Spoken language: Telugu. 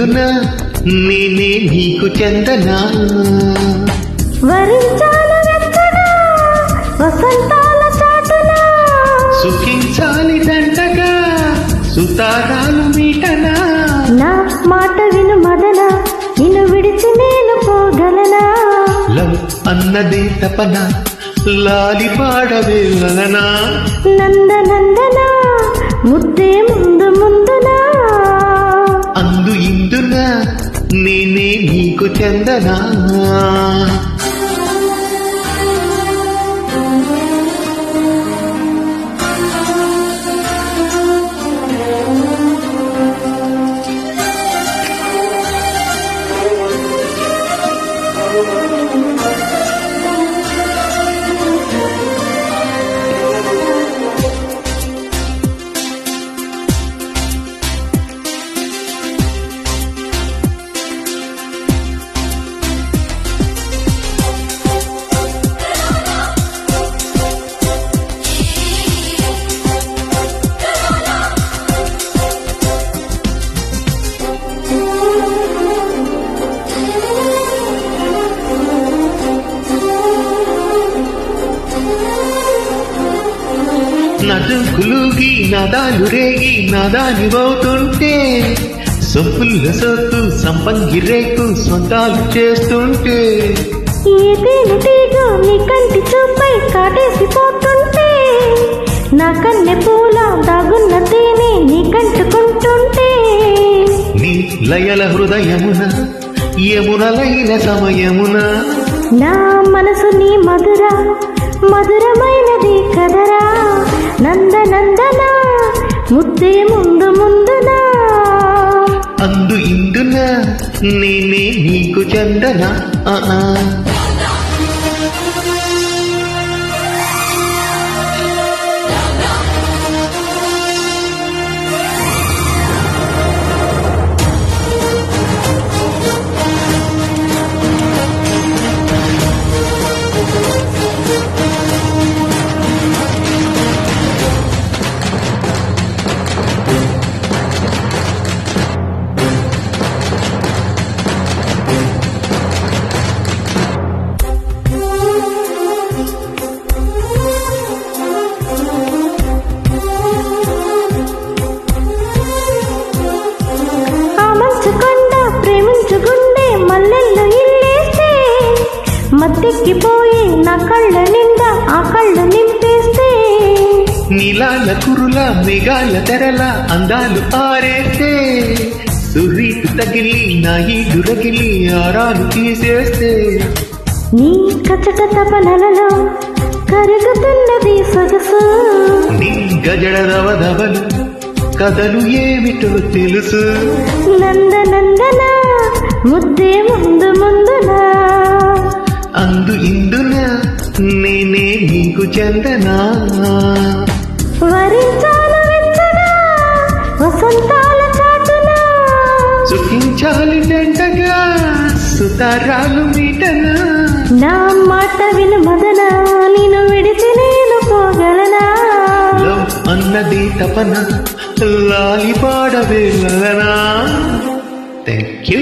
ఇందున నేనే నీకు చందనా వరించాల వెచ్చగా వసంతాల చాటున సుఖించాలి దండగా సుతారాలు మీటనా నా మాట విను మదన నిన్ను విడిచి నేను పోగలనా లవ్ అన్నదే తపన లాలి పాడవే లలనా నందనందన ముద్దే ముందు ముందునా అందు ఇందున నేనే నీకు చందనా నదుకులుగి నదాలు రేగి నదానివవుతుంటే సొప్పుల సొత్తు సంపంగి రేకు సొంతాలు చేస్తుంటే ఏ తేనె తీగ నీ కంటి చూపై కాటేసిపోతుంటే నా కన్నె పూల దాగున్న తేనె నీ కంటుకుంటుంటే నీ లయల హృదయమున యమునలైన సమయమున నా మనసు నీ మధుర మధురమైనది కదరా నందనందన ముద్దే ముందు ముందునా అందు ఇందున నేనే నీకు చందన ప్రేమించుకుండే మల్లెల్లో ఇల్లేస్తే మత్తెక్కిపోయి నా కళ్ళ నిండా ఆ కళ్ళు నింపేస్తే నీలాల కురుల మేఘాల తెరల అందాలు ఆరేస్తే సురీటు తగిలి నా ఈడు రగిలి ఆరాలు తీసేస్తే నీ కచట తపనలలో కరుగుతున్నది సొగసు నీ గజడ దవదవలు కథలు ఏమిటో తెలుసు నందనందన ముద్దే ముందు ముందునా అందు ఇందున నేనే నీకు చందనా వరించాల వెచ్చగా వసంతాల చాటున సుఖించాలి జంటగా సుతారాలు మీటనా నా మాట విను మదన నిన్ను విడిచి నేను పోగలనా లవ్ అన్నది తపన లాలి పాడవే లలనా థ్యాంక్ యూ